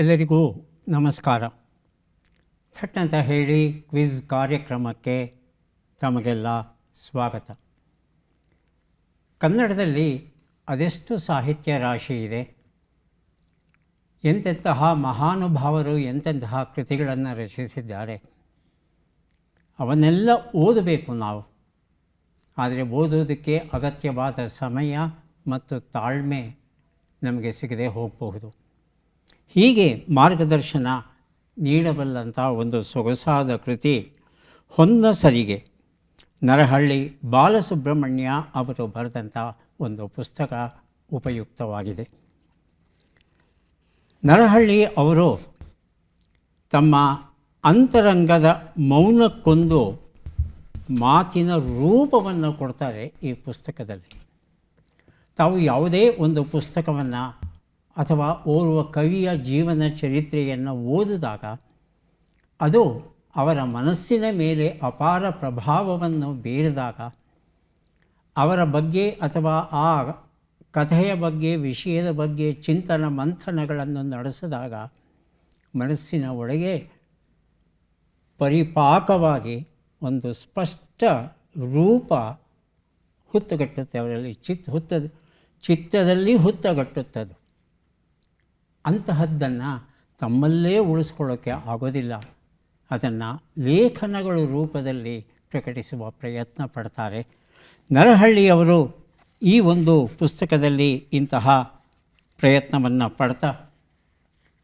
ಎಲ್ಲರಿಗೂ ನಮಸ್ಕಾರ. ಥಟ್ ಅಂತ ಹೇಳಿ ಕ್ವಿಜ್ ಕಾರ್ಯಕ್ರಮಕ್ಕೆ ತಮಗೆಲ್ಲ ಸ್ವಾಗತ. ಕನ್ನಡದಲ್ಲಿ ಅದೆಷ್ಟು ಸಾಹಿತ್ಯ ರಾಶಿ ಇದೆ, ಎಂತೆಂತಹ ಮಹಾನುಭಾವರು ಎಂತೆಂತಹ ಕೃತಿಗಳನ್ನು ರಚಿಸಿದ್ದಾರೆ. ಅವನ್ನೆಲ್ಲ ಓದಬೇಕು ನಾವು. ಆದರೆ ಓದೋದಕ್ಕೆ ಅಗತ್ಯವಾದ ಸಮಯ ಮತ್ತು ತಾಳ್ಮೆ ನಮಗೆ ಸಿಗದೆ ಹೋಗಬಹುದು. ಹೀಗೆ ಮಾರ್ಗದರ್ಶನ ನೀಡಬಲ್ಲಂಥ ಒಂದು ಸೊಗಸಾದ ಕೃತಿ ಹೊನ್ನ ಸರಿಗೆ ನರಹಳ್ಳಿ ಬಾಲಸುಬ್ರಹ್ಮಣ್ಯ ಅವರು ಬರೆದಂಥ ಒಂದು ಪುಸ್ತಕ ಉಪಯುಕ್ತವಾಗಿದೆ. ನರಹಳ್ಳಿ ಅವರು ತಮ್ಮ ಅಂತರಂಗದ ಮೌನಕ್ಕೊಂದು ಮಾತಿನ ರೂಪವನ್ನು ಕೊಡ್ತಾರೆ ಈ ಪುಸ್ತಕದಲ್ಲಿ. ತಾವು ಯಾವುದೇ ಒಂದು ಪುಸ್ತಕವನ್ನು ಅಥವಾ ಓರ್ವ ಕವಿಯ ಜೀವನ ಚರಿತ್ರೆಯನ್ನು ಓದಿದಾಗ ಅದು ಅವರ ಮನಸ್ಸಿನ ಮೇಲೆ ಅಪಾರ ಪ್ರಭಾವವನ್ನು ಬೀರಿದಾಗ, ಅವರ ಬಗ್ಗೆ ಅಥವಾ ಆ ಕಥೆಯ ಬಗ್ಗೆ, ವಿಷಯದ ಬಗ್ಗೆ ಚಿಂತನ ಮಂಥನಗಳನ್ನು ನಡೆಸಿದಾಗ ಮನಸ್ಸಿನ ಒಳಗೆ ಪರಿಪಾಕವಾಗಿ ಒಂದು ಸ್ಪಷ್ಟ ರೂಪ ಹುತ್ತುಗಟ್ಟುತ್ತೆ. ಅವರಲ್ಲಿ ಚಿತ್ತದಲ್ಲಿ ಹುತ್ತಗಟ್ಟುತ್ತದೆ. ಅಂತಹದ್ದನ್ನು ತಮ್ಮಲ್ಲೇ ಉಳಿಸ್ಕೊಳ್ಳೋಕ್ಕೆ ಆಗೋದಿಲ್ಲ. ಅದನ್ನು ಲೇಖನಗಳ ರೂಪದಲ್ಲಿ ಪ್ರಕಟಿಸುವ ಪ್ರಯತ್ನ ಪಡ್ತಾರೆ. ನರಹಳ್ಳಿಯವರು ಈ ಒಂದು ಪುಸ್ತಕದಲ್ಲಿ ಇಂತಹ ಪ್ರಯತ್ನವನ್ನು ಪಡ್ತಾ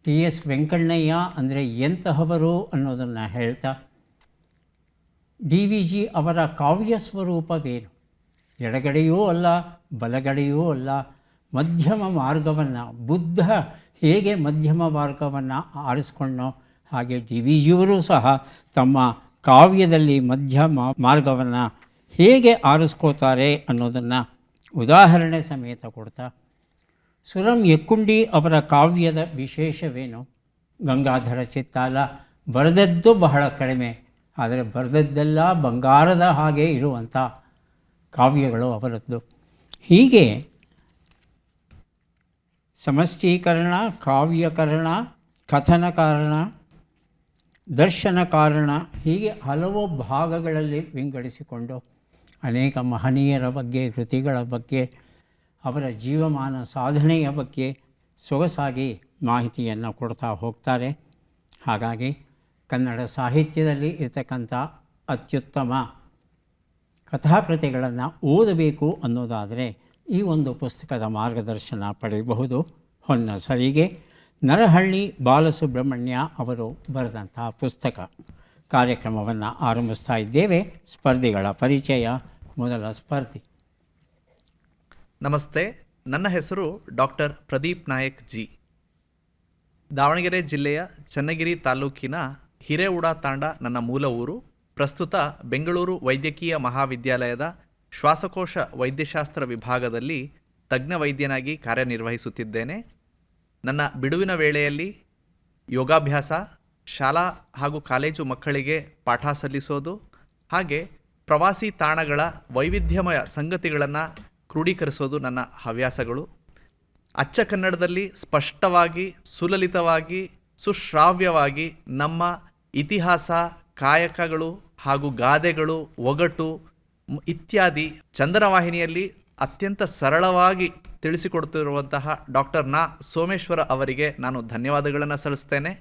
ಟಿ.ಎಸ್. ವೆಂಕಣ್ಣಯ್ಯ ಅಂದರೆ ಎಂತಹವರು ಅನ್ನೋದನ್ನು ಹೇಳ್ತಾ, ಡಿ.ವಿ.ಜಿ. ಅವರ ಕಾವ್ಯ ಸ್ವರೂಪವೇನು, ಎಡಗಡೆಯೂ ಅಲ್ಲ ಬಲಗಡೆಯೂ ಅಲ್ಲ, ಮಧ್ಯಮ ಮಾರ್ಗವನ್ನು, ಬುದ್ಧ ಹೇಗೆ ಮಧ್ಯಮ ಮಾರ್ಗವನ್ನು ಆರಿಸ್ಕೊಂಡೋ ಹಾಗೆ ಡಿ.ವಿ.ಜಿಯವರು ಸಹ ತಮ್ಮ ಕಾವ್ಯದಲ್ಲಿ ಮಧ್ಯಮ ಮಾರ್ಗವನ್ನು ಹೇಗೆ ಆರಿಸ್ಕೋತಾರೆ ಅನ್ನೋದನ್ನು ಉದಾಹರಣೆ ಸಮೇತ ಕೊಡ್ತಾ, ಸುರಂ ಎಕ್ಕುಂಡಿ ಅವರ ಕಾವ್ಯದ ವಿಶೇಷವೇನು, ಗಂಗಾಧರ ಚಿತ್ತಾಲ ಬರೆದದ್ದು ಬಹಳ ಕಡಿಮೆ, ಆದರೆ ಬರೆದದ್ದೆಲ್ಲ ಬಂಗಾರದ ಹಾಗೆ ಇರುವಂಥ ಕಾವ್ಯಗಳು ಅವರದ್ದು. ಹೀಗೆ ಸಮಷ್ಟೀಕರಣ, ಕಾವ್ಯಕರಣ, ಕಥನಕಾರಣ, ದರ್ಶನ ಕಾರಣ, ಹೀಗೆ ಹಲವು ಭಾಗಗಳಲ್ಲಿ ವಿಂಗಡಿಸಿಕೊಂಡು ಅನೇಕ ಮಹನೀಯರ ಬಗ್ಗೆ, ಕೃತಿಗಳ ಬಗ್ಗೆ, ಅವರ ಜೀವಮಾನ ಸಾಧನೆಯ ಬಗ್ಗೆ ಸೊಗಸಾಗಿ ಮಾಹಿತಿಯನ್ನು ಕೊಡ್ತಾ ಹೋಗ್ತಾರೆ. ಹಾಗಾಗಿ ಕನ್ನಡ ಸಾಹಿತ್ಯದಲ್ಲಿ ಇರತಕ್ಕಂಥ ಅತ್ಯುತ್ತಮ ಕಥಾಕೃತಿಗಳನ್ನು ಓದಬೇಕು ಅನ್ನೋದಾದರೆ ಈ ಒಂದು ಪುಸ್ತಕದ ಮಾರ್ಗದರ್ಶನ ಪಡೆಯಬಹುದು. ಹೊನ್ನ ಸರಿಗೆ ನರಹಳ್ಳಿ ಬಾಲಸುಬ್ರಹ್ಮಣ್ಯ ಅವರು ಬರೆದಂಥ ಪುಸ್ತಕ. ಕಾರ್ಯಕ್ರಮವನ್ನು ಆರಂಭಿಸ್ತಾ ಇದ್ದೇವೆ. ಸ್ಪರ್ಧಿಗಳ ಪರಿಚಯ. ಮೊದಲ ಸ್ಪರ್ಧಿ. ನಮಸ್ತೆ, ನನ್ನ ಹೆಸರು ಡಾಕ್ಟರ್ ಪ್ರದೀಪ್ ನಾಯಕ್ ಜಿ. ದಾವಣಗೆರೆ ಜಿಲ್ಲೆಯ ಚನ್ನಗಿರಿ ತಾಲೂಕಿನ ಹಿರೇವುಡ ತಾಂಡ ನನ್ನ ಮೂಲ ಊರು. ಪ್ರಸ್ತುತ ಬೆಂಗಳೂರು ವೈದ್ಯಕೀಯ ಮಹಾವಿದ್ಯಾಲಯದ ಶ್ವಾಸಕೋಶ ವೈದ್ಯಶಾಸ್ತ್ರ ವಿಭಾಗದಲ್ಲಿ ತಜ್ಞ ವೈದ್ಯನಾಗಿ ಕಾರ್ಯನಿರ್ವಹಿಸುತ್ತಿದ್ದೇನೆ. ನನ್ನ ಬಿಡುವಿನ ವೇಳೆಯಲ್ಲಿ ಯೋಗಾಭ್ಯಾಸ, ಶಾಲಾ ಹಾಗೂ ಕಾಲೇಜು ಮಕ್ಕಳಿಗೆ ಪಾಠ ಸಲ್ಲಿಸೋದು, ಹಾಗೆ ಪ್ರವಾಸಿ ತಾಣಗಳ ವೈವಿಧ್ಯಮಯ ಸಂಗತಿಗಳನ್ನು ಕ್ರೋಢೀಕರಿಸೋದು ನನ್ನ ಹವ್ಯಾಸಗಳು. ಅಚ್ಚ ಕನ್ನಡದಲ್ಲಿ ಸ್ಪಷ್ಟವಾಗಿ, ಸುಲಲಿತವಾಗಿ, ಸುಶ್ರಾವ್ಯವಾಗಿ ನಮ್ಮ ಇತಿಹಾಸ, ಕಾಯಕಗಳು ಹಾಗೂ ಗಾದೆಗಳು, ಒಗಟು ಇತ್ಯಾದಿ ಚಂದನವಾಹಿನಿಯಲ್ಲಿ ಅತ್ಯಂತ ಸರಳವಾಗಿ ತಿಳಿಸಿಕೊಡ್ತಿರುವಂತಹ ಡಾಕ್ಟರ್ ನಾ ಸೋಮೇಶ್ವರ ಅವರಿಗೆ ನಾನು ಧನ್ಯವಾದಗಳನ್ನು ಸಲ್ಲಿಸ್ತೇನೆ.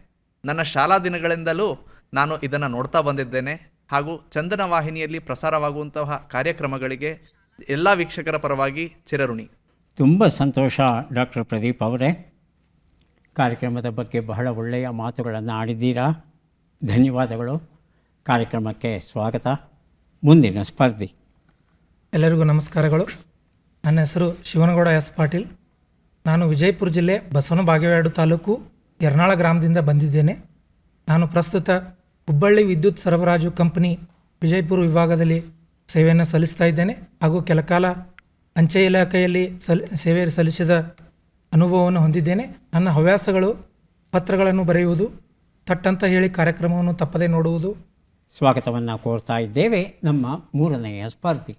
ನನ್ನ ಶಾಲಾ ದಿನಗಳಿಂದಲೂ ನಾನು ಇದನ್ನು ನೋಡ್ತಾ ಬಂದಿದ್ದೇನೆ ಹಾಗೂ ಚಂದನವಾಹಿನಿಯಲ್ಲಿ ಪ್ರಸಾರವಾಗುವಂತಹ ಕಾರ್ಯಕ್ರಮಗಳಿಗೆ ಎಲ್ಲ ವೀಕ್ಷಕರ ಪರವಾಗಿ ಚಿರಋಣಿ. ತುಂಬ ಸಂತೋಷ ಡಾಕ್ಟರ್ ಪ್ರದೀಪ್ ಅವರೇ. ಕಾರ್ಯಕ್ರಮದ ಬಗ್ಗೆ ಬಹಳ ಒಳ್ಳೆಯ ಮಾತುಗಳನ್ನು ಆಡಿದ್ದೀರಾ. ಧನ್ಯವಾದಗಳು. ಕಾರ್ಯಕ್ರಮಕ್ಕೆ ಸ್ವಾಗತ. ಮುಂದಿನ ಸ್ಪರ್ಧಿ. ಎಲ್ಲರಿಗೂ ನಮಸ್ಕಾರಗಳು. ನನ್ನ ಹೆಸರು ಶಿವನಗೌಡ ಎಸ್ ಪಾಟೀಲ್. ನಾನು ವಿಜಯಪುರ ಜಿಲ್ಲೆ ಬಸವನ ಬಾಗೇವಾಡಿ ತಾಲೂಕು ಯರ್ನಾಳ ಗ್ರಾಮದಿಂದ ಬಂದಿದ್ದೇನೆ. ನಾನು ಪ್ರಸ್ತುತ ಹುಬ್ಬಳ್ಳಿ ವಿದ್ಯುತ್ ಸರಬರಾಜು ಕಂಪನಿ ವಿಜಯಪುರ ವಿಭಾಗದಲ್ಲಿ ಸೇವೆಯನ್ನು ಸಲ್ಲಿಸ್ತಾ ಇದ್ದೇನೆ ಹಾಗೂ ಕೆಲಕಾಲ ಅಂಚೆ ಇಲಾಖೆಯಲ್ಲಿ ಸೇವೆ ಸಲ್ಲಿಸಿದ ಅನುಭವವನ್ನು ಹೊಂದಿದ್ದೇನೆ. ನನ್ನ ಹವ್ಯಾಸಗಳು ಪತ್ರಗಳನ್ನು ಬರೆಯುವುದು, ಥಟ್ ಹೇಳಿ ಕಾರ್ಯಕ್ರಮವನ್ನು ತಪ್ಪದೇ ನೋಡುವುದು. ಸ್ವಾಗತವನ್ನು ಕೋರ್ತಾ ಇದ್ದೇವೆ. ನಮ್ಮ ಮೂರನೆಯ ಸ್ಪರ್ಧಿ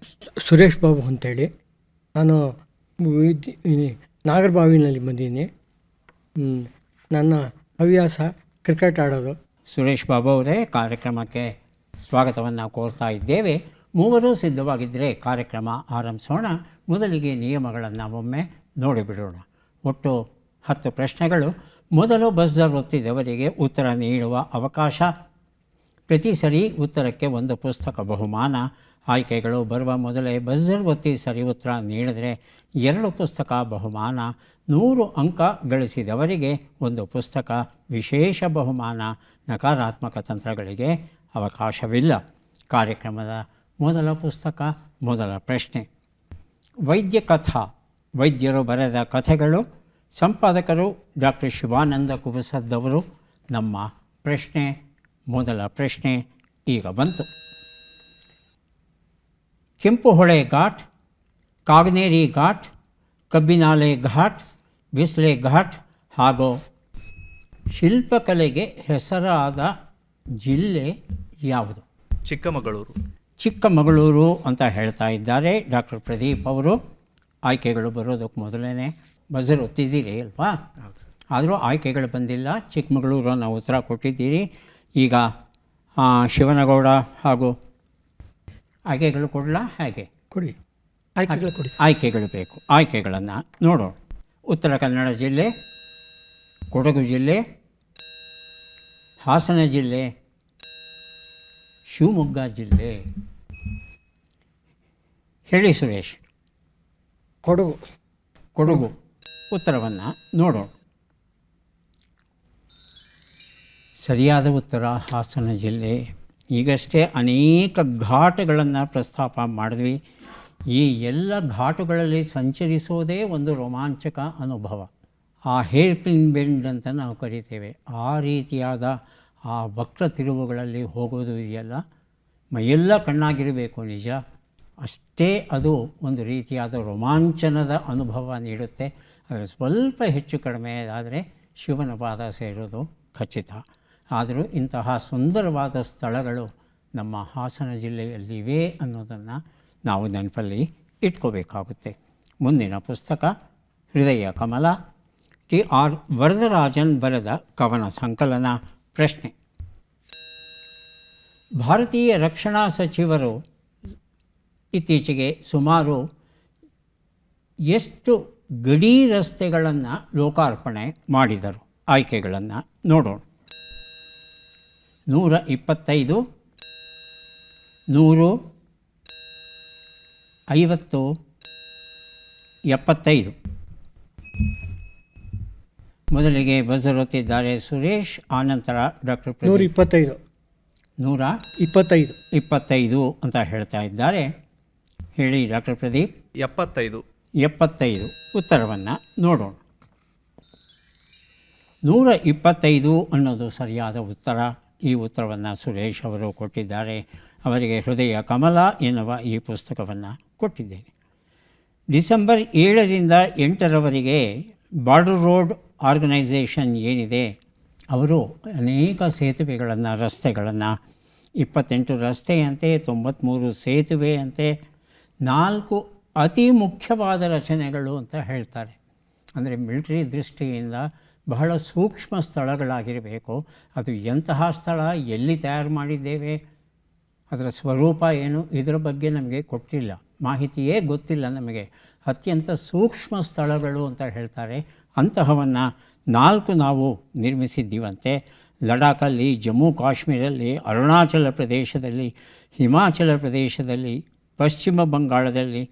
ಸುರೇಶ್ ಬಾಬು ಅಂತೇಳಿ. ನಾನು ನಾಗರಬಾವಿನಲ್ಲಿ ಬಂದಿದ್ದೀನಿ. ನನ್ನ ಹವ್ಯಾಸ ಕ್ರಿಕೆಟ್ ಆಡೋದು. ಸುರೇಶ್ ಬಾಬು ಅವರೇ, ಕಾರ್ಯಕ್ರಮಕ್ಕೆ ಸ್ವಾಗತವನ್ನು ಕೋರ್ತಾ ಇದ್ದೇವೆ. ಮೂವರು ಸಿದ್ಧವಾಗಿದ್ದರೆ ಕಾರ್ಯಕ್ರಮ ಆರಂಭಿಸೋಣ. ಮೊದಲಿಗೆ ನಿಯಮಗಳನ್ನು ಒಮ್ಮೆ ನೋಡಿಬಿಡೋಣ. ಒಟ್ಟು 10 ಪ್ರಶ್ನೆಗಳು. ಮೊದಲು ಬಸ್ಸರ್ ಒತ್ತಿದವರಿಗೆ ಉತ್ತರ ನೀಡುವ ಅವಕಾಶ. ಪ್ರತಿ ಸರಿ ಉತ್ತರಕ್ಕೆ 1 ಪುಸ್ತಕ ಬಹುಮಾನ. ಆಯ್ಕೆಗಳು ಬರುವ ಮೊದಲೇ ಬಸ್ಸರ್ ಒತ್ತಿ ಸರಿ ಉತ್ತರ ನೀಡಿದರೆ 2 ಪುಸ್ತಕ ಬಹುಮಾನ. 100 ಅಂಕ ಗಳಿಸಿದವರಿಗೆ 1 ಪುಸ್ತಕ ವಿಶೇಷ ಬಹುಮಾನ. ನಕಾರಾತ್ಮಕ ತಂತ್ರಗಳಿಗೆ ಅವಕಾಶವಿಲ್ಲ. ಕಾರ್ಯಕ್ರಮದ ಮೊದಲ ಪುಸ್ತಕ, ಮೊದಲ ಪ್ರಶ್ನೆ. ವೈದ್ಯ ಕಥಾ, ವೈದ್ಯರು ಬರೆದ ಕಥೆಗಳು. ಸಂಪಾದಕರು ಡಾಕ್ಟರ್ ಶಿವಾನಂದ ಕುಬಸದ್ದವರು. ನಮ್ಮ ಪ್ರಶ್ನೆ, ಮೊದಲ ಪ್ರಶ್ನೆ ಈಗ ಬಂತು. ಕೆಂಪುಹೊಳೆ ಘಾಟ್, ಕಾಗನೇರಿ ಘಾಟ್, ಕಬ್ಬಿನಾಲೆ ಘಾಟ್, ಬಿಸ್ಲೆ ಘಾಟ್ ಹಾಗೂ ಶಿಲ್ಪಕಲೆಗೆ ಹೆಸರಾದ ಜಿಲ್ಲೆ ಯಾವುದು? ಚಿಕ್ಕಮಗಳೂರು. ಚಿಕ್ಕಮಗಳೂರು ಅಂತ ಹೇಳ್ತಾ ಇದ್ದಾರೆ ಡಾಕ್ಟರ್ ಪ್ರದೀಪ್ ಅವರು. ಆಯ್ಕೆಗಳು ಬರೋದಕ್ಕೆ ಮೊದಲೇ ಬಜರ್ ಒತ್ತಿದ್ದೀರಿ ಅಲ್ವಾ? ಹೌದು. ಆದರೂ ಆಯ್ಕೆಗಳು ಬಂದಿಲ್ಲ. ಚಿಕ್ಕಮಗಳೂರು ಅನ್ನೋ ಉತ್ತರ ಕೊಟ್ಟಿದ್ದೀರಿ. ಈಗ ಶಿವನಗೌಡ ಹಾಗೂ ಆಯ್ಕೆಗಳು ಕೊಡಲಾ? ಹೇಗೆ ಕೊಡಿ, ಆಯ್ಕೆಗಳು ಕೊಡಿ. ಆಯ್ಕೆಗಳು ಬೇಕು. ಆಯ್ಕೆಗಳನ್ನು ನೋಡೋಣ. ಉತ್ತರ ಕನ್ನಡ ಜಿಲ್ಲೆ, ಕೊಡಗು ಜಿಲ್ಲೆ, ಹಾಸನ ಜಿಲ್ಲೆ, ಶಿವಮೊಗ್ಗ ಜಿಲ್ಲೆ. ಹೇಳಿ ಸುರೇಶ್. ಕೊಡಗು. ಕೊಡಗು. ಉತ್ತರವನ್ನು ನೋಡೋಣ. ಸರಿಯಾದ ಉತ್ತರ ಹಾಸನ ಜಿಲ್ಲೆ. ಈಗಷ್ಟೇ ಅನೇಕ ಘಾಟ್ಗಳನ್ನು ಪ್ರಸ್ತಾಪ ಮಾಡಿದ್ವಿ. ಈ ಎಲ್ಲ ಘಾಟುಗಳಲ್ಲಿ ಸಂಚರಿಸೋದೇ ಒಂದು ರೋಮಾಂಚಕ ಅನುಭವ. ಆ ಹೇರ್ ಪಿನ್ ಬೆಂಡ್ ಅಂತ ನಾವು ಕರಿತೇವೆ. ಆ ರೀತಿಯಾದ ಆ ವಕ್ರ ತಿರುವುಗಳಲ್ಲಿ ಹೋಗೋದು ಇದೆಯಲ್ಲ, ಮೈಯೆಲ್ಲ ಕಣ್ಣಾಗಿರಬೇಕು ನಿಜ. ಅಷ್ಟೇ ಅದು ಒಂದು ರೀತಿಯಾದ ರೋಮಾಂಚನದ ಅನುಭವ ನೀಡುತ್ತೆ. ಅದರ ಸ್ವಲ್ಪ ಹೆಚ್ಚು ಕಡಿಮೆ ಆದರೆ ಶಿವನ ಪಾದ ಸೇರೋದು ಖಚಿತ. ಆದರೂ ಇಂತಹ ಸುಂದರವಾದ ಸ್ಥಳಗಳು ನಮ್ಮ ಹಾಸನ ಜಿಲ್ಲೆಯಲ್ಲಿವೆ ಅನ್ನೋದನ್ನು ನಾವು ನೆನಪಲ್ಲಿ ಇಟ್ಕೋಬೇಕಾಗುತ್ತೆ. ಮುಂದಿನ ಪುಸ್ತಕ ಹೃದಯ ಕಮಲ, TR ವರದರಾಜನ್ ಬರೆದ ಕವನ ಸಂಕಲನ. ಪ್ರಶ್ನೆ. ಭಾರತೀಯ ರಕ್ಷಣಾ ಸಚಿವರು ಇತ್ತೀಚೆಗೆ ಸುಮಾರು ಎಷ್ಟು ಗಡಿ ರಸ್ತೆಗಳನ್ನು ಲೋಕಾರ್ಪಣೆ ಮಾಡಿದರು? ಆಯ್ಕೆಗಳನ್ನು ನೋಡೋಣ. 125, 100, 50, 75. ಮೊದಲಿಗೆ ಬಜರ್ ಒತ್ತಿದ್ದಾರೆ ಸುರೇಶ್, ಆನಂತರ ಡಾಕ್ಟರ್ 125. 125 ಅಂತ ಹೇಳ್ತಾ ಇದ್ದಾರೆ. ಹೇಳಿ ಡಾಕ್ಟರ್ ಪ್ರದೀಪ್. 75. ಉತ್ತರವನ್ನು ನೋಡೋಣ. 125 ಅನ್ನೋದು ಸರಿಯಾದ ಉತ್ತರ. ಈ ಉತ್ತರವನ್ನು ಸುರೇಶ್ ಅವರು ಕೊಟ್ಟಿದ್ದಾರೆ. ಅವರಿಗೆ ಹೃದಯ ಕಮಲ ಎನ್ನುವ ಈ ಪುಸ್ತಕವನ್ನು ಕೊಟ್ಟಿದ್ದೇನೆ. ಡಿಸೆಂಬರ್ 7ರಿಂದ 8ರವರೆಗೆ ಬಾರ್ಡರ್ ರೋಡ್ ಆರ್ಗನೈಸೇಷನ್ ಏನಿದೆ, ಅವರು ಅನೇಕ ಸೇತುವೆಗಳನ್ನು, ರಸ್ತೆಗಳನ್ನು, 28 ರಸ್ತೆಯಂತೆ, 93 ಸೇತುವೆಯಂತೆ, 4 ಅತಿ ಮುಖ್ಯವಾದ ರಚನೆಗಳು ಅಂತ ಹೇಳ್ತಾರೆ. ಅಂದರೆ ಮಿಲಿಟರಿ ದೃಷ್ಟಿಯಿಂದ ಬಹಳ ಸೂಕ್ಷ್ಮ ಸ್ಥಳಗಳಾಗಿರಬೇಕು. ಅದು ಎಂತಹ ಸ್ಥಳ, ಎಲ್ಲಿ ತಯಾರು ಮಾಡಿದ್ದೇವೆ, ಅದರ ಸ್ವರೂಪ ಏನು, ಇದರ ಬಗ್ಗೆ ನಮಗೆ ಕೊಟ್ಟಿಲ್ಲ, ಮಾಹಿತಿಯೇ ಗೊತ್ತಿಲ್ಲ ನಮಗೆ. ಅತ್ಯಂತ ಸೂಕ್ಷ್ಮ ಸ್ಥಳಗಳು ಅಂತ ಹೇಳ್ತಾರೆ. ಅಂತಹವನ್ನು 4 ನಾವು ನಿರ್ಮಿಸಿದ್ದೀವಂತೆ. ಲಡಾಖಲ್ಲಿ, ಜಮ್ಮು ಕಾಶ್ಮೀರಲ್ಲಿ, ಅರುಣಾಚಲ ಪ್ರದೇಶದಲ್ಲಿ, ಹಿಮಾಚಲ ಪ್ರದೇಶದಲ್ಲಿ, ಪಶ್ಚಿಮ ಬಂಗಾಳದಲ್ಲಿ,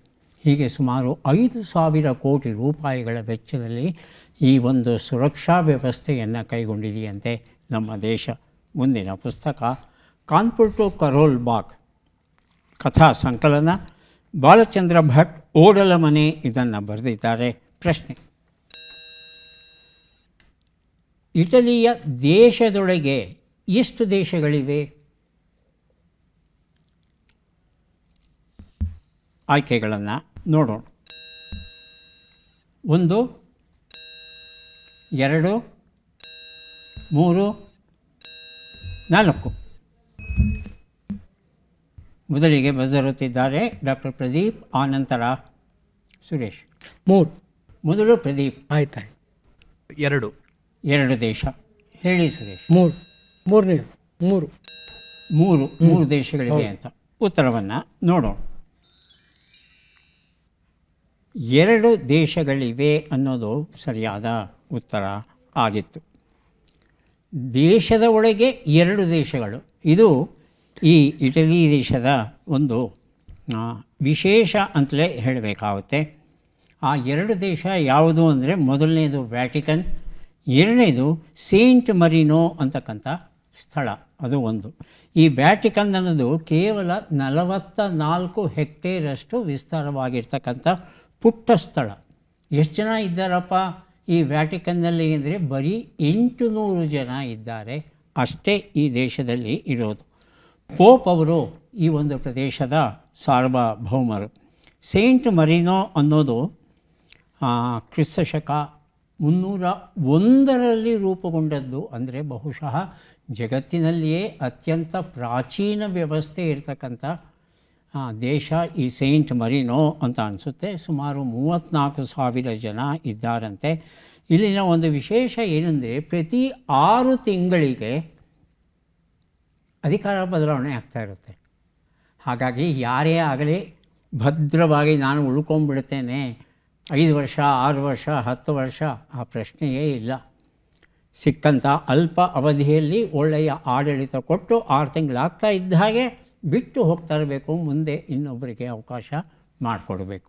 ಹೀಗೆ ಸುಮಾರು 5,000 ಕೋಟಿ ರೂಪಾಯಿಗಳ ವೆಚ್ಚದಲ್ಲಿ ಈ ಒಂದು ಸುರಕ್ಷಾ ವ್ಯವಸ್ಥೆಯನ್ನು ಕೈಗೊಂಡಿದೆಯಂತೆ ನಮ್ಮ ದೇಶ. ಮುಂದಿನ ಪುಸ್ತಕ ಕಾನ್ಪುರ್ ಟು ಕರೋಲ್ ಬಾಗ್ ಕಥಾ ಸಂಕಲನ. ಬಾಲಚಂದ್ರ ಭಟ್ ಓಡಲ ಮನೆ ಇದನ್ನು ಬರೆದಿದ್ದಾರೆ. ಪ್ರಶ್ನೆ. ಇಟಲಿಯ ದೇಶದೊಳಗೆ ಎಷ್ಟು ದೇಶಗಳಿವೆ? ಆಯ್ಕೆಗಳನ್ನು ನೋಡೋಣ. 1, 2, 3, 4. ಮೊದಲಿಗೆ ಬಜರುತ್ತಿದ್ದಾರೆ ಡಾಕ್ಟರ್ ಪ್ರದೀಪ್, ಆನಂತರ ಸುರೇಶ್. 3. ಮೊದಲು ಪ್ರದೀಪ್. ಆಯ್ತಾಯ್ತು. 2. 2 ದೇಶ. ಹೇಳಿ ಸುರೇಶ್. ಮೂರನೇದು ಮೂರು ಮೂರು ದೇಶಗಳಿವೆ ಅಂತ ಉತ್ತರವನ್ನು ನೋಡೋಣ. 2 ದೇಶಗಳಿವೆ ಅನ್ನೋದು ಸರಿಯಾದ ಉತ್ತರ ಆಗಿತ್ತು. ದೇಶದ ಒಳಗೆ 2 ದೇಶಗಳು, ಇದು ಈ ಇಟಲಿ ದೇಶದ ಒಂದು ವಿಶೇಷ ಅಂತಲೇ ಹೇಳಬೇಕಾಗುತ್ತೆ. ಆ 2 ದೇಶ ಯಾವುದು ಅಂದರೆ, ಮೊದಲನೇದು ವ್ಯಾಟಿಕನ್, ಎರಡನೇದು ಸೇಂಟ್ ಮರಿನೋ ಅಂತಕ್ಕಂಥ ಸ್ಥಳ. ಅದು ಒಂದು. ಈ ವ್ಯಾಟಿಕನ್ ಅನ್ನೋದು ಕೇವಲ 44 ಹೆಕ್ಟೇರಷ್ಟು ವಿಸ್ತಾರವಾಗಿರ್ತಕ್ಕಂಥ ಪುಟ್ಟ ಸ್ಥಳ. ಎಷ್ಟು ಜನ ಇದ್ದಾರಪ್ಪ ಈ ವ್ಯಾಟಿಕನ್ನಲ್ಲಿ ಅಂದರೆ ಬರೀ 800 ಜನ ಇದ್ದಾರೆ ಅಷ್ಟೇ ಈ ದೇಶದಲ್ಲಿ ಇರೋದು. ಪೋಪ್ ಅವರು ಈ ಒಂದು ಪ್ರದೇಶದ ಸಾರ್ವಭೌಮರು. ಸೇಂಟ್ ಮರಿನೋ ಅನ್ನೋದು ಕ್ರಿಸ್ತಶಕ 301ರಲ್ಲಿ ರೂಪುಗೊಂಡದ್ದು. ಅಂದರೆ ಬಹುಶಃ ಜಗತ್ತಿನಲ್ಲಿಯೇ ಅತ್ಯಂತ ಪ್ರಾಚೀನ ವ್ಯವಸ್ಥೆ ಇರತಕ್ಕಂಥ ದೇಶ ಈ ಸೇಂಟ್ ಮರಿನೋ ಅಂತ ಅನಿಸುತ್ತೆ. ಸುಮಾರು 34,000 ಜನ ಇದ್ದಾರಂತೆ. ಇಲ್ಲಿನ ಒಂದು ವಿಶೇಷ ಏನೆಂದರೆ, ಪ್ರತಿ 6 ತಿಂಗಳಿಗೆ ಅಧಿಕಾರ ಬದಲಾವಣೆ ಆಗ್ತಾ ಇರುತ್ತೆ. ಹಾಗಾಗಿ ಯಾರೇ ಆಗಲಿ ಭದ್ರವಾಗಿ ನಾನು ಉಳ್ಕೊಂಡ್ಬಿಡ್ತೇನೆ 5 ವರ್ಷ 6 ವರ್ಷ 10 ವರ್ಷ ಆ ಪ್ರಶ್ನೆಯೇ ಇಲ್ಲ. ಸಿಕ್ಕಂಥ ಅಲ್ಪ ಅವಧಿಯಲ್ಲಿ ಒಳ್ಳೆಯ ಆಡಳಿತ ಕೊಟ್ಟು 6 ತಿಂಗಳಾಗ್ತಾ ಇದ್ದ ಹಾಗೆ ಬಿಟ್ಟು ಹೋಗ್ತಾ ಇರಬೇಕು, ಮುಂದೆ ಇನ್ನೊಬ್ಬರಿಗೆ ಅವಕಾಶ ಮಾಡಿಕೊಡ್ಬೇಕು.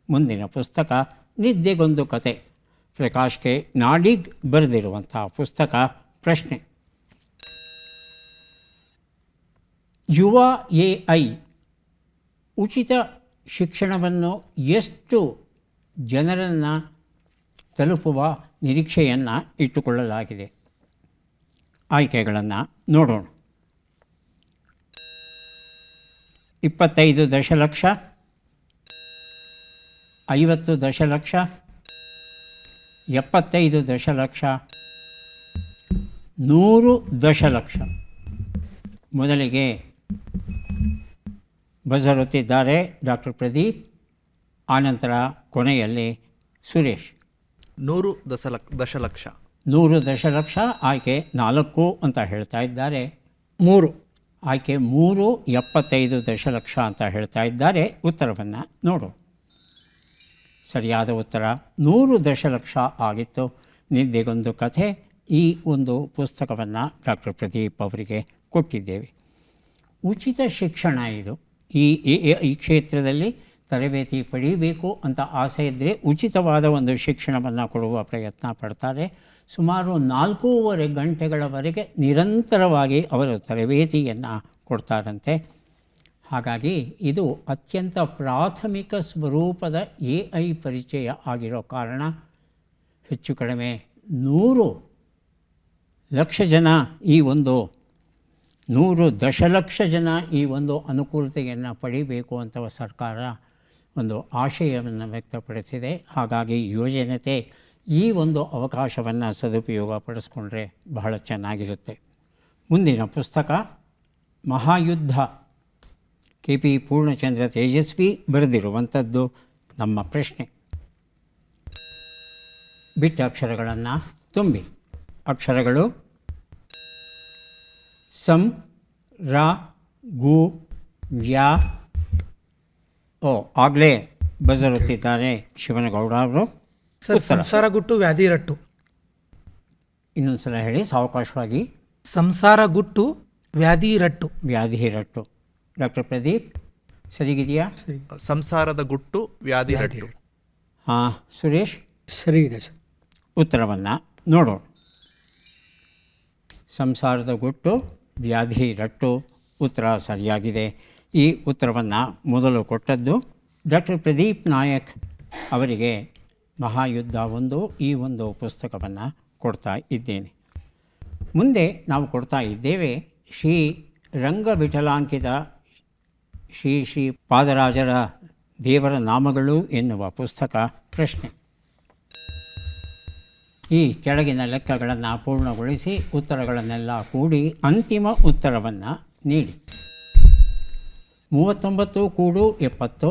ಮುಂದಿನ ಪುಸ್ತಕ ನಿದ್ದೆಗೊಂದು ಕತೆ, ಪ್ರಕಾಶ್ ಕೆ ನಾಡಿಗ್ ಬರೆದಿರುವಂಥ ಪುಸ್ತಕ. ಪ್ರಶ್ನೆ: ಯುವ AI ಉಚಿತ ಶಿಕ್ಷಣವನ್ನು ಎಷ್ಟು ಜನರನ್ನು ತಲುಪುವ ನಿರೀಕ್ಷೆಯನ್ನು ಇಟ್ಟುಕೊಳ್ಳಲಾಗಿದೆ? ಆಯ್ಕೆಗಳನ್ನು ನೋಡೋಣ. 25 ದಶಲಕ್ಷ, 50 ದಶಲಕ್ಷ, 75 ದಶಲಕ್ಷ, 100 ದಶಲಕ್ಷ. ಮೊದಲಿಗೆ ಬಜರುತ್ತಿದ್ದಾರೆ ಡಾಕ್ಟರ್ ಪ್ರದೀಪ್, ಆನಂತರ ಕೊನೆಯಲ್ಲಿ ಸುರೇಶ್. 100 ದಶಲಕ್ಷ. 100 ದಶಲಕ್ಷ ಆಯ್ಕೆ 4 ಅಂತ ಹೇಳ್ತಾ ಇದ್ದಾರೆ. 3 ಆಯ್ಕೆ 3 75 ದಶಲಕ್ಷ ಅಂತ ಹೇಳ್ತಾ ಇದ್ದಾರೆ. ಉತ್ತರವನ್ನು ನೋಡು. ಸರಿಯಾದ ಉತ್ತರ 100 ದಶಲಕ್ಷ ಆಗಿತ್ತು. ನಿದ್ದೆಗೊಂದು ಕಥೆ, ಈ ಒಂದು ಪುಸ್ತಕವನ್ನು ಡಾಕ್ಟರ್ ಪ್ರದೀಪ್ ಅವರಿಗೆ ಕೊಟ್ಟಿದ್ದೇವೆ. ಉಚಿತ ಶಿಕ್ಷಣ ಇದು. ಈ ಕ್ಷೇತ್ರದಲ್ಲಿ ತರಬೇತಿ ಪಡೀಬೇಕು ಅಂತ ಆಸೆ ಇದ್ದರೆ ಉಚಿತವಾದ ಒಂದು ಶಿಕ್ಷಣವನ್ನು ಕೊಡುವ ಪ್ರಯತ್ನ ಪಡ್ತಾರೆ. ಸುಮಾರು 4.5 ಗಂಟೆಗಳವರೆಗೆ ನಿರಂತರವಾಗಿ ಅವರು ತರಬೇತಿಯನ್ನು ಕೊಡ್ತಾರಂತೆ. ಹಾಗಾಗಿ ಇದು ಅತ್ಯಂತ ಪ್ರಾಥಮಿಕ ಸ್ವರೂಪದ AI ಪರಿಚಯ ಆಗಿರೋ ಕಾರಣ ಹೆಚ್ಚು ಕಡಿಮೆ 100 ಲಕ್ಷ ಜನ ಈ ಒಂದು 100 ದಶಲಕ್ಷ ಜನ ಈ ಒಂದು ಅನುಕೂಲತೆಯನ್ನು ಪಡಿಬೇಕು ಅಂತ ಸರ್ಕಾರ ಒಂದು ಆಶಯವನ್ನು ವ್ಯಕ್ತಪಡಿಸಿದೆ. ಹಾಗಾಗಿ ಯುವಜನತೆ ಈ ಒಂದು ಅವಕಾಶವನ್ನು ಸದುಪಯೋಗ ಪಡಿಸ್ಕೊಂಡ್ರೆ ಬಹಳ ಚೆನ್ನಾಗಿರುತ್ತೆ. ಮುಂದಿನ ಪುಸ್ತಕ ಮಹಾಯುದ್ಧ, KP ಪೂರ್ಣಚಂದ್ರ ತೇಜಸ್ವಿ ಬರೆದಿರುವಂಥದ್ದು. ನಮ್ಮ ಪ್ರಶ್ನೆ: ಬಿಟ್ಟ ಅಕ್ಷರಗಳನ್ನು ತುಂಬಿ. ಅಕ್ಷರಗಳು ಸಂ, ರ, ಗು, ವ್ಯಾ. ಆಗಲೇ ಬಜರುತ್ತಿದ್ದಾರೆ ಶಿವನಗೌಡ ಅವರು. ಸರ್, ಸಂಸಾರ ಗುಟ್ಟು ವ್ಯಾಧಿ ರಟ್ಟು. ಇನ್ನೊಂದು ಸಲ ಹೇಳಿ ಸಾವಕಾಶವಾಗಿ. ಸಂಸಾರ ಗುಟ್ಟು ವ್ಯಾಧಿ ರಟ್ಟು. ವ್ಯಾಧಿ ರಟ್ಟು. ಡಾಕ್ಟರ್ ಪ್ರದೀಪ್ ಸರಿಗಿದೆಯಾ? ಸಂಸಾರದ ಗುಟ್ಟು ವ್ಯಾಧಿ ರಟ್ಟು. ಹಾಂ ಸುರೇಶ್? ಸರಿ ಇದೆ ಸರ್. ಉತ್ತರವನ್ನು ನೋಡೋಣ. ಸಂಸಾರದ ಗುಟ್ಟು ವ್ಯಾಧಿ ರಟ್ಟು ಉತ್ತರ ಸರಿಯಾಗಿದೆ. ಈ ಉತ್ತರವನ್ನು ಮೊದಲು ಕೊಟ್ಟದ್ದು ಡಾಕ್ಟರ್ ಪ್ರದೀಪ್ ನಾಯಕ್ ಅವರಿಗೆ ಮಹಾಯುದ್ಧ ಈ ಒಂದು ಪುಸ್ತಕವನ್ನು ಕೊಡ್ತಾ ಇದ್ದೇನೆ. ಮುಂದೆ ನಾವು ಕೊಡ್ತಾ ಇದ್ದೇವೆ ಶ್ರೀ ರಂಗವಿಠಲಾಂಕಿತ ಶ್ರೀ ಪಾದರಾಜರ ದೇವರ ನಾಮಗಳು ಎನ್ನುವ ಪುಸ್ತಕ. ಪ್ರಶ್ನೆ: ಈ ಕೆಳಗಿನ ಲೆಕ್ಕಗಳನ್ನು ಪೂರ್ಣಗೊಳಿಸಿ ಉತ್ತರಗಳನ್ನೆಲ್ಲ ಕೂಡಿ ಅಂತಿಮ ಉತ್ತರವನ್ನು ನೀಡಿ. 39 ಕೂಡು 70,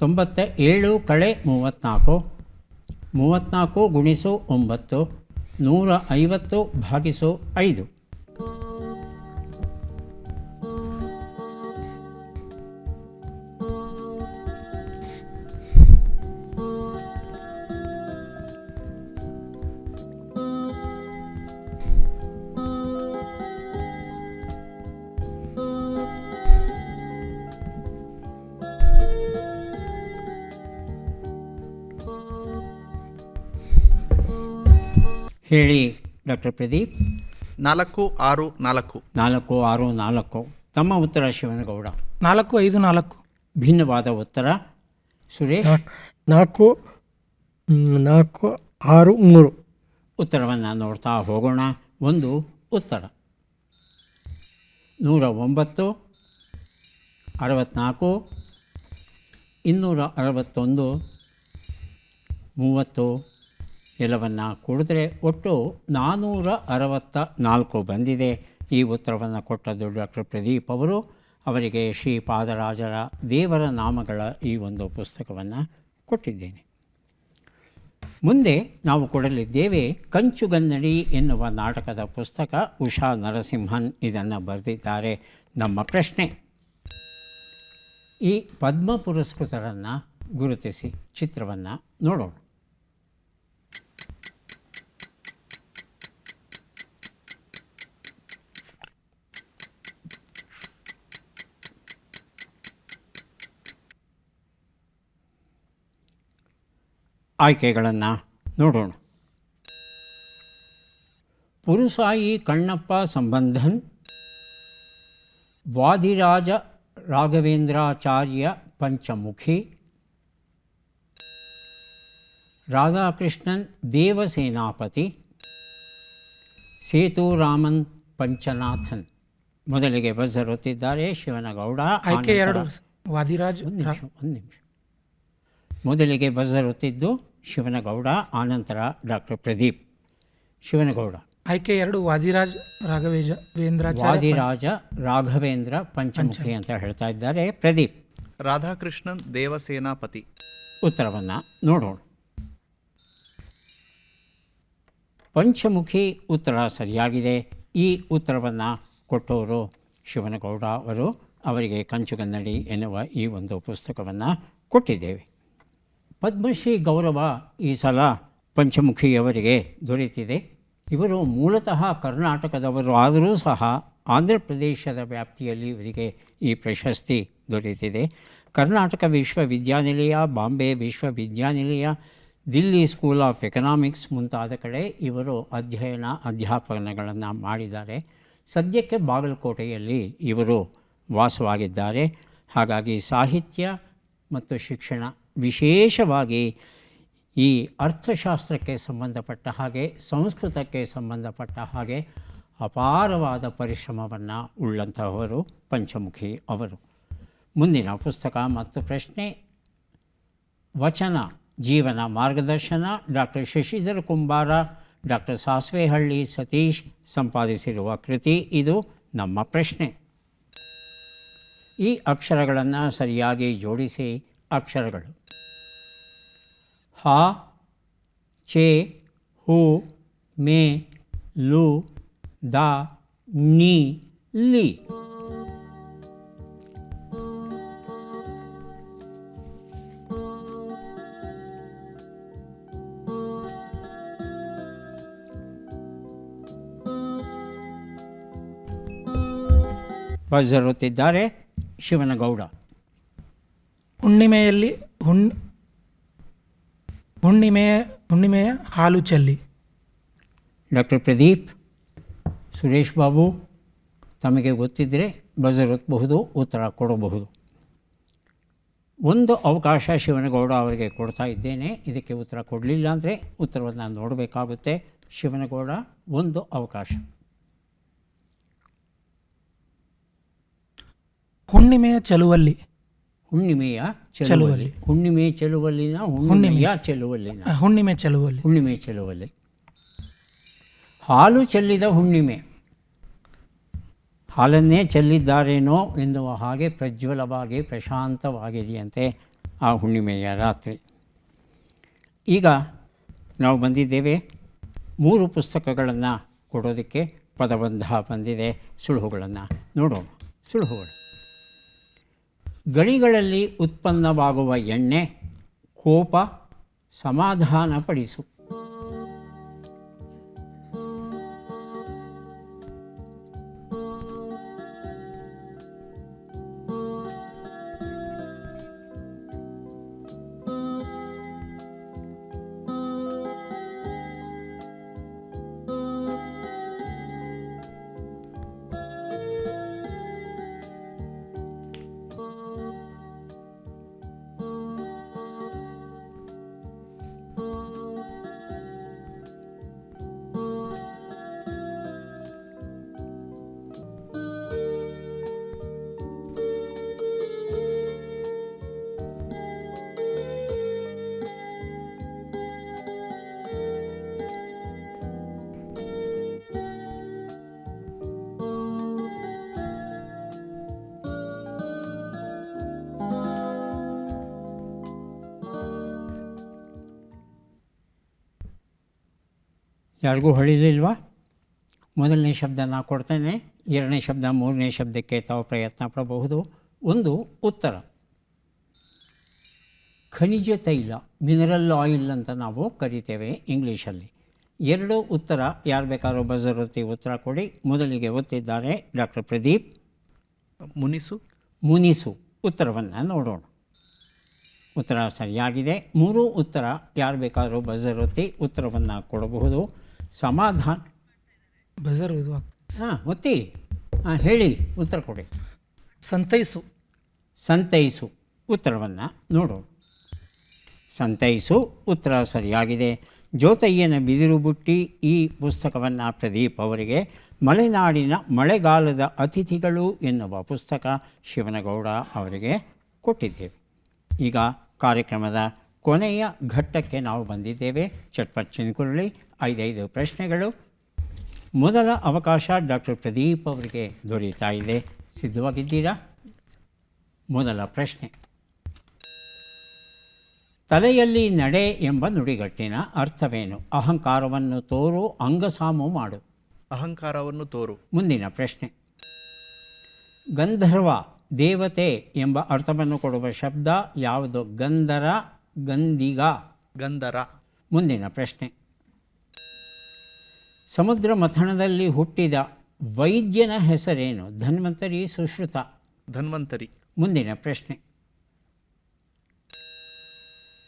97 ಕಳೆ 34, 34 ಗುಣಿಸು 9, 150 ಭಾಗಿಸು 5. ಹೇಳಿ ಡಾಕ್ಟರ್ ಪ್ರದೀಪ್. 4, 6, 4. 4, 6, 4. ತಮ್ಮ ಉತ್ತರ ಶಿವನಗೌಡ. 4, 5, 4. ಭಿನ್ನವಾದ ಉತ್ತರ ಸುರೇಶ್. 4, 4, 6, 3. ಉತ್ತರವನ್ನು ನೋಡ್ತಾ ಹೋಗೋಣ. ಒಂದು ಉತ್ತರ 109, 64, 261, 30 ಎಲ್ಲವನ್ನು ಕೂಡಿದ್ರೆ ಒಟ್ಟು 464 ಬಂದಿದೆ. ಈ ಉತ್ತರವನ್ನು ಕೊಟ್ಟದ್ದು ಡಾಕ್ಟರ್ ಪ್ರದೀಪ್ ಅವರು. ಅವರಿಗೆ ಶ್ರೀಪಾದರಾಜರ ದೇವರ ನಾಮಗಳ ಈ ಒಂದು ಪುಸ್ತಕವನ್ನು ಕೊಟ್ಟಿದ್ದೇನೆ. ಮುಂದೆ ನಾವು ಕೊಡಲಿದ್ದೇವೆ ಕಂಚುಗನ್ನಡಿ ಎನ್ನುವ ನಾಟಕದ ಪುಸ್ತಕ. ಉಷಾ ನರಸಿಂಹನ್ ಇದನ್ನು ಬರೆದಿದ್ದಾರೆ. ನಮ್ಮ ಪ್ರಶ್ನೆ, ಈ ಪದ್ಮ ಪುರಸ್ಕೃತರನ್ನು ಗುರುತಿಸಿ ಚಿತ್ರವನ್ನು ನೋಡೋಣ. ಆಯ್ಕೆಗಳನ್ನು ನೋಡೋಣ. ಪುರುಸಾಯಿ ಕಣ್ಣಪ್ಪ ಸಂಬಂಧನ್, ವಾದಿರಾಜ ರಾಘವೇಂದ್ರಾಚಾರ್ಯ ಪಂಚಮುಖಿ, ರಾಧಾಕೃಷ್ಣನ್ ದೇವಸೇನಾಪತಿ, ಸೇತುರಾಮನ್ ಪಂಚನಾಥನ್. ಮೊದಲಿಗೆ ಬಜರ್ ಒತ್ತಿದ್ದಾರೆ ಶಿವನಗೌಡ. ಆಯ್ಕೆ 2 ವಾದಿರಾಜ್. ಒಂದು ನಿಮಿಷ. ಮೊದಲಿಗೆ ಬಜರ್ ಒತ್ತಿದ್ದು ಶಿವನಗೌಡ, ಆನಂತರ ಡಾಕ್ಟರ್ ಪ್ರದೀಪ್. ಶಿವನಗೌಡ. ಆಯ್ಕೆ 2 ವಾದಿರಾಜ್ ವಾದಿರಾಜ ರಾಘವೇಂದ್ರ ಪಂಚಮುಖಿ ಅಂತ ಹೇಳ್ತಾ ಇದ್ದಾರೆ. ಪ್ರದೀಪ್. ರಾಧಾಕೃಷ್ಣನ್ ದೇವಸೇನಾಪತಿ. ಉತ್ತರವನ್ನು ನೋಡೋಣ. ಪಂಚಮುಖಿ ಉತ್ತರ ಸರಿಯಾಗಿದೆ. ಈ ಉತ್ತರವನ್ನು ಕೊಟ್ಟವರು ಶಿವನಗೌಡ ಅವರು. ಅವರಿಗೆ ಕಂಚುಗನ್ನಡಿ ಎನ್ನುವ ಈ ಒಂದು ಪುಸ್ತಕವನ್ನು ಕೊಟ್ಟಿದ್ದೇವೆ. ಪದ್ಮಶ್ರೀ ಗೌರವ ಈ ಸಲ ಪಂಚಮುಖಿಯವರಿಗೆ ದೊರೆತಿದೆ. ಇವರು ಮೂಲತಃ ಕರ್ನಾಟಕದವರು ಆದರೂ ಸಹ ಆಂಧ್ರ ಪ್ರದೇಶದ ವ್ಯಾಪ್ತಿಯಲ್ಲಿ ಇವರಿಗೆ ಈ ಪ್ರಶಸ್ತಿ ದೊರೆತಿದೆ. ಕರ್ನಾಟಕ ವಿಶ್ವವಿದ್ಯಾನಿಲಯ, ಬಾಂಬೆ ವಿಶ್ವವಿದ್ಯಾನಿಲಯ, ದಿಲ್ಲಿ ಸ್ಕೂಲ್ ಆಫ್ ಎಕನಾಮಿಕ್ಸ್ ಮುಂತಾದ ಕಡೆ ಇವರು ಅಧ್ಯಾಪನಗಳನ್ನು ಮಾಡಿದ್ದಾರೆ. ಸದ್ಯಕ್ಕೆ ಬಾಗಲಕೋಟೆಯಲ್ಲಿ ಇವರು ವಾಸವಾಗಿದ್ದಾರೆ. ಹಾಗಾಗಿ ಸಾಹಿತ್ಯ ಮತ್ತು ಶಿಕ್ಷಣ, ವಿಶೇಷವಾಗಿ ಈ ಅರ್ಥಶಾಸ್ತ್ರಕ್ಕೆ ಸಂಬಂಧಪಟ್ಟ ಹಾಗೆ, ಸಂಸ್ಕೃತಕ್ಕೆ ಸಂಬಂಧಪಟ್ಟ ಹಾಗೆ ಅಪಾರವಾದ ಪರಿಶ್ರಮವನ್ನು ಉಳ್ಳಂತಹವರು ಪಂಚಮುಖಿ ಅವರು. ಮುಂದಿನ ಪುಸ್ತಕ ಮತ್ತು ಪ್ರಶ್ನೆ, ವಚನ ಜೀವನ ಮಾರ್ಗದರ್ಶನ, ಡಾಕ್ಟರ್ ಶಶಿಧರ ಕುಂಬಾರ, ಡಾಕ್ಟರ್ ಸಾಸ್ವೆಹಳ್ಳಿ ಸತೀಶ್ ಸಂಪಾದಿಸಿರುವ ಕೃತಿ. ಇದು ನಮ್ಮ ಪ್ರಶ್ನೆ. ಈ ಅಕ್ಷರಗಳನ್ನು ಸರಿಯಾಗಿ ಜೋಡಿಸಿ. ಅಕ್ಷರಗಳು: ಹ, ಚೆ, ಹು, ಮೆ, ಲು, ದ, ನಿ, ಲಿ. ಬಜರುತ್ತಿದ್ದಾರೆ ಶಿವನಗೌಡ. ಹುಣ್ಣಿಮೆಯಲ್ಲಿ ಹುಣ್ಣಿಮೆಯ ಹಾಲು ಚೆಲ್ಲಿ. ಡಾಕ್ಟರ್ ಪ್ರದೀಪ್. ಸುರೇಶ್ ಬಾಬು, ತಮಗೆ ಗೊತ್ತಿದ್ದರೆ ಬಜರ್ ಒತ್ತಬಹುದು, ಉತ್ತರ ಕೊಡಬಹುದು. ಒಂದು ಅವಕಾಶ ಶಿವನಗೌಡ ಅವರಿಗೆ ಕೊಡ್ತಾ ಇದ್ದೇನೆ. ಇದಕ್ಕೆ ಉತ್ತರ ಕೊಡಲಿಲ್ಲ ಅಂದರೆ ಉತ್ತರವನ್ನು ನೋಡಬೇಕಾಗುತ್ತೆ. ಶಿವನಗೌಡ, ಒಂದು ಅವಕಾಶ. ಹುಣ್ಣಿಮೆಯ ಚೆಲುವಲ್ಲಿ. ಹುಣ್ಣಿಮೆಯ ಚೆಲುವಲ್ಲಿ. ಹುಣ್ಣಿಮೆ ಚೆಲುವಲ್ಲಿನ ಹುಣ್ಣಿಮೆಯ ಚೆಲುವಲ್ಲಿನ ಹುಣ್ಣಿಮೆ ಚೆಲುವಲ್ಲಿ. ಹುಣ್ಣಿಮೆ ಚೆಲುವಲ್ಲಿ. ಹಾಲು ಚೆಲ್ಲಿದ ಹುಣ್ಣಿಮೆ. ಹಾಲನ್ನೇ ಚೆಲ್ಲಿದ್ದಾರೇನೋ ಎನ್ನುವ ಹಾಗೆ ಪ್ರಜ್ವಲವಾಗಿ ಪ್ರಶಾಂತವಾಗಿದೆಯಂತೆ ಆ ಹುಣ್ಣಿಮೆಯ ರಾತ್ರಿ. ಈಗ ನಾವು ಬಂದಿದ್ದೇವೆ 3 ಪುಸ್ತಕಗಳನ್ನು ಕೊಡೋದಕ್ಕೆ ಪದಬಂಧ ಬಂದಿದೆ. ಸುಳುಹುಗಳನ್ನು ನೋಡೋಣ. ಸುಳುಹುಗಳು: ಗಣಿಗಳಲ್ಲಿ ಉತ್ಪನ್ನವಾಗುವ ಎಣ್ಣೆ ಕೋಪ ಸಮಾಧಾನಪಡಿಸು. ಯಾರಿಗೂ ಹೊಳಿಲಿಲ್ವಾ? ಮೊದಲನೇ ಶಬ್ದ ನಾ ಕೊಡ್ತೇನೆ, ಎರಡನೇ ಶಬ್ದ ಮೂರನೇ ಶಬ್ದಕ್ಕೆ ತಾವು ಪ್ರಯತ್ನ ಪಡಬಹುದು. ಒಂದು ಉತ್ತರ: ಖನಿಜ ತೈಲ, ಮಿನರಲ್ ಆಯಿಲ್ ಅಂತ ನಾವು ಕರಿತೇವೆ ಇಂಗ್ಲೀಷಲ್ಲಿ. 2 ಉತ್ತರ. ಯಾರು ಬೇಕಾದ್ರೂ ಬಜರ್ ಒತ್ತಿ ಉತ್ತರ ಕೊಡಿ. ಮೊದಲಿಗೆ ಒತ್ತಿದ್ದಾರೆ ಡಾಕ್ಟರ್ ಪ್ರದೀಪ್. ಮುನಿಸು ಉತ್ತರವನ್ನು ನೋಡೋಣ. ಉತ್ತರ ಸರಿಯಾಗಿದೆ. 3 ಉತ್ತರ. ಯಾರು ಬೇಕಾದರೂ ಬಜರ್ ಒತ್ತಿ ಉತ್ತರವನ್ನು ಕೊಡಬಹುದು. ಸಮಾಧಾನ ಬಜರ್ ಇದು ಒತ್ತಿ ಹೇಳಿ, ಉತ್ತರ ಕೊಡಿ. ಸಂತೈಸು ಉತ್ತರವನ್ನು ನೋಡೋಣ. ಸಂತೈಸು ಉತ್ತರ ಸರಿಯಾಗಿದೆ. ಜ್ಯೋತಯ್ಯನ ಬಿದಿರು ಬುಟ್ಟಿ ಈ ಪುಸ್ತಕವನ್ನು ಪ್ರದೀಪ್ ಅವರಿಗೆ, ಮಲೆನಾಡಿನ ಮಳೆಗಾಲದ ಅತಿಥಿಗಳು ಎನ್ನುವ ಪುಸ್ತಕ ಶಿವನಗೌಡ ಅವರಿಗೆ ಕೊಟ್ಟಿದ್ದೇವೆ. ಈಗ ಕಾರ್ಯಕ್ರಮದ ಕೊನೆಯ ಘಟ್ಟಕ್ಕೆ ನಾವು ಬಂದಿದ್ದೇವೆ. ಚಟ್ಪಟ್ ಚಿನ್ಕುರುಳಿ 5 ಪ್ರಶ್ನೆಗಳು. ಮೊದಲ ಅವಕಾಶ ಡಾಕ್ಟರ್ ಪ್ರದೀಪ್ ಅವರಿಗೆ ದೊರೆಯುತ್ತಾ ಇದೆ. ಸಿದ್ಧವಾಗಿದ್ದೀರಾ? ಮೊದಲ ಪ್ರಶ್ನೆ: ತಲೆಯಲ್ಲಿ ನಡೆ ಎಂಬ ನುಡಿಗಟ್ಟಿನ ಅರ್ಥವೇನು? ಅಹಂಕಾರವನ್ನು ತೋರು, ಅಂಗಸಾಮು ಮಾಡು. ಅಹಂಕಾರವನ್ನು ತೋರು. ಮುಂದಿನ ಪ್ರಶ್ನೆ: ಗಂಧರ್ವ ದೇವತೆ ಎಂಬ ಅರ್ಥವನ್ನು ಕೊಡುವ ಶಬ್ದ ಯಾವುದು? ಗಂಧರ, ಗಂಧಿಗ. ಗಂಧರ. ಮುಂದಿನ ಪ್ರಶ್ನೆ: ಸಮುದ್ರ ಮಥನದಲ್ಲಿ ಹುಟ್ಟಿದ ವೈದ್ಯನ ಹೆಸರೇನು? ಧನ್ವಂತರಿ, ಸುಶ್ರುತ. ಧನ್ವಂತರಿ. ಮುಂದಿನ ಪ್ರಶ್ನೆ: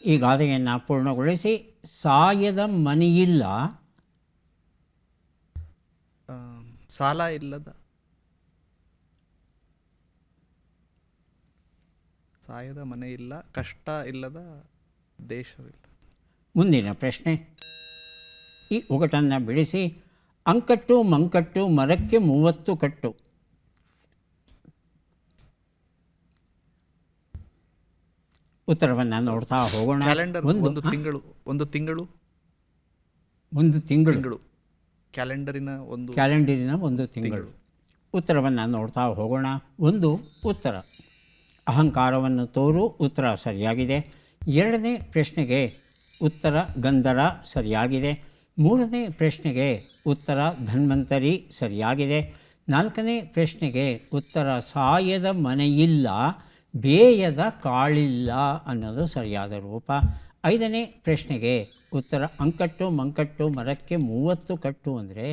ಈ ಗಾದೆಯನ್ನು ಪೂರ್ಣಗೊಳಿಸಿ. ಸಾಯದ ಮನೆಯಿಲ್ಲ, ಸಾಲ ಇಲ್ಲದ, ಸಾಯದ ಮನೆ ಇಲ್ಲ, ಕಷ್ಟ ಇಲ್ಲದ ದೇಶವಿಲ್ಲ. ಮುಂದಿನ ಪ್ರಶ್ನೆ: ಈ ಒಗಟನ್ನು ಬಿಡಿಸಿ. ಅಂಕಟ್ಟು ಮಂಕಟ್ಟು ಮರಕ್ಕೆ 30 ಕಟ್ಟು. ಉತ್ತರವನ್ನು ನೋಡ್ತಾ ಹೋಗೋಣ. ಕ್ಯಾಲೆಂಡರ್. ಒಂದು ತಿಂಗಳು. ಕ್ಯಾಲೆಂಡರಿನ ಒಂದು ತಿಂಗಳು. ಉತ್ತರವನ್ನು ನೋಡ್ತಾ ಹೋಗೋಣ. ಒಂದು ಉತ್ತರ: ಅಹಂಕಾರವನ್ನು ತೋರು. ಉತ್ತರ ಸರಿಯಾಗಿದೆ. 2ನೇ ಪ್ರಶ್ನೆಗೆ ಉತ್ತರ ಗಂಧರ ಸರಿಯಾಗಿದೆ. 3ನೇ ಪ್ರಶ್ನೆಗೆ ಉತ್ತರ ಧನ್ವಂತರಿ ಸರಿಯಾಗಿದೆ. 4ನೇ ಪ್ರಶ್ನೆಗೆ ಉತ್ತರ ಸಾಯದ ಮನೆಯಿಲ್ಲ, ಬೇಯದ ಕಾಳಿಲ್ಲ ಅನ್ನೋದು ಸರಿಯಾದ ರೂಪ. 5ನೇ ಪ್ರಶ್ನೆಗೆ ಉತ್ತರ ಅಂಕಟ್ಟು ಮಂಕಟ್ಟು ಮರಕ್ಕೆ 30 ಕಟ್ಟು ಅಂದರೆ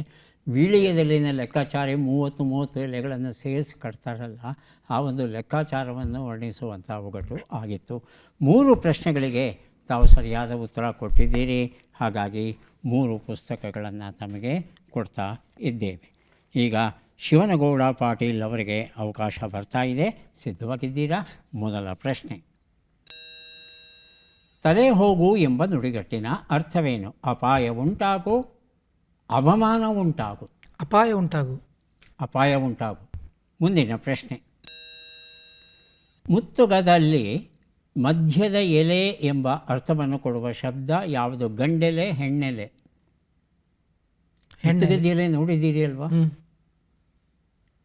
ವೀಳ್ಯದಲ್ಲಿನ ಲೆಕ್ಕಾಚಾರ 30 ಎಲೆಗಳನ್ನು ಸೇರಿಸಿ ಕಟ್ತಾರಲ್ಲ, ಆ ಒಂದು ಲೆಕ್ಕಾಚಾರವನ್ನು ವರ್ಣಿಸುವಂಥ ಒಗಟು ಆಗಿತ್ತು. 3 ಪ್ರಶ್ನೆಗಳಿಗೆ ತಾವು ಸರಿಯಾದ ಉತ್ತರ ಕೊಟ್ಟಿದ್ದೀರಿ. ಹಾಗಾಗಿ 3 ಪುಸ್ತಕಗಳನ್ನು ತಮಗೆ ಕೊಡ್ತಾ ಇದ್ದೇವೆ. ಈಗ ಶಿವನಗೌಡ ಪಾಟೀಲ್ ಅವರಿಗೆ ಅವಕಾಶ ಬರ್ತಾ ಇದೆ. ಸಿದ್ಧವಾಗಿದ್ದೀರಾ? ಮೊದಲ ಪ್ರಶ್ನೆ: ತಲೆ ಹೋಗು ಎಂಬ ನುಡಿಗಟ್ಟಿನ ಅರ್ಥವೇನು? ಅಪಾಯ ಉಂಟಾಗು, ಅವಮಾನ ಉಂಟಾಗು. ಅಪಾಯ ಉಂಟಾಗು. ಮುಂದಿನ ಪ್ರಶ್ನೆ: ಮುತ್ತುಗದಲ್ಲಿ ಮಧ್ಯದ ಎಲೆ ಎಂಬ ಅರ್ಥವನ್ನು ಕೊಡುವ ಶಬ್ದ ಯಾವುದು? ಗಂಡೆಲೆ, ಹೆಣ್ಣೆಲೆ. ಮುತ್ತುಗದ ಎಲೆ ನೋಡಿದ್ದೀರಿ ಅಲ್ವಾ?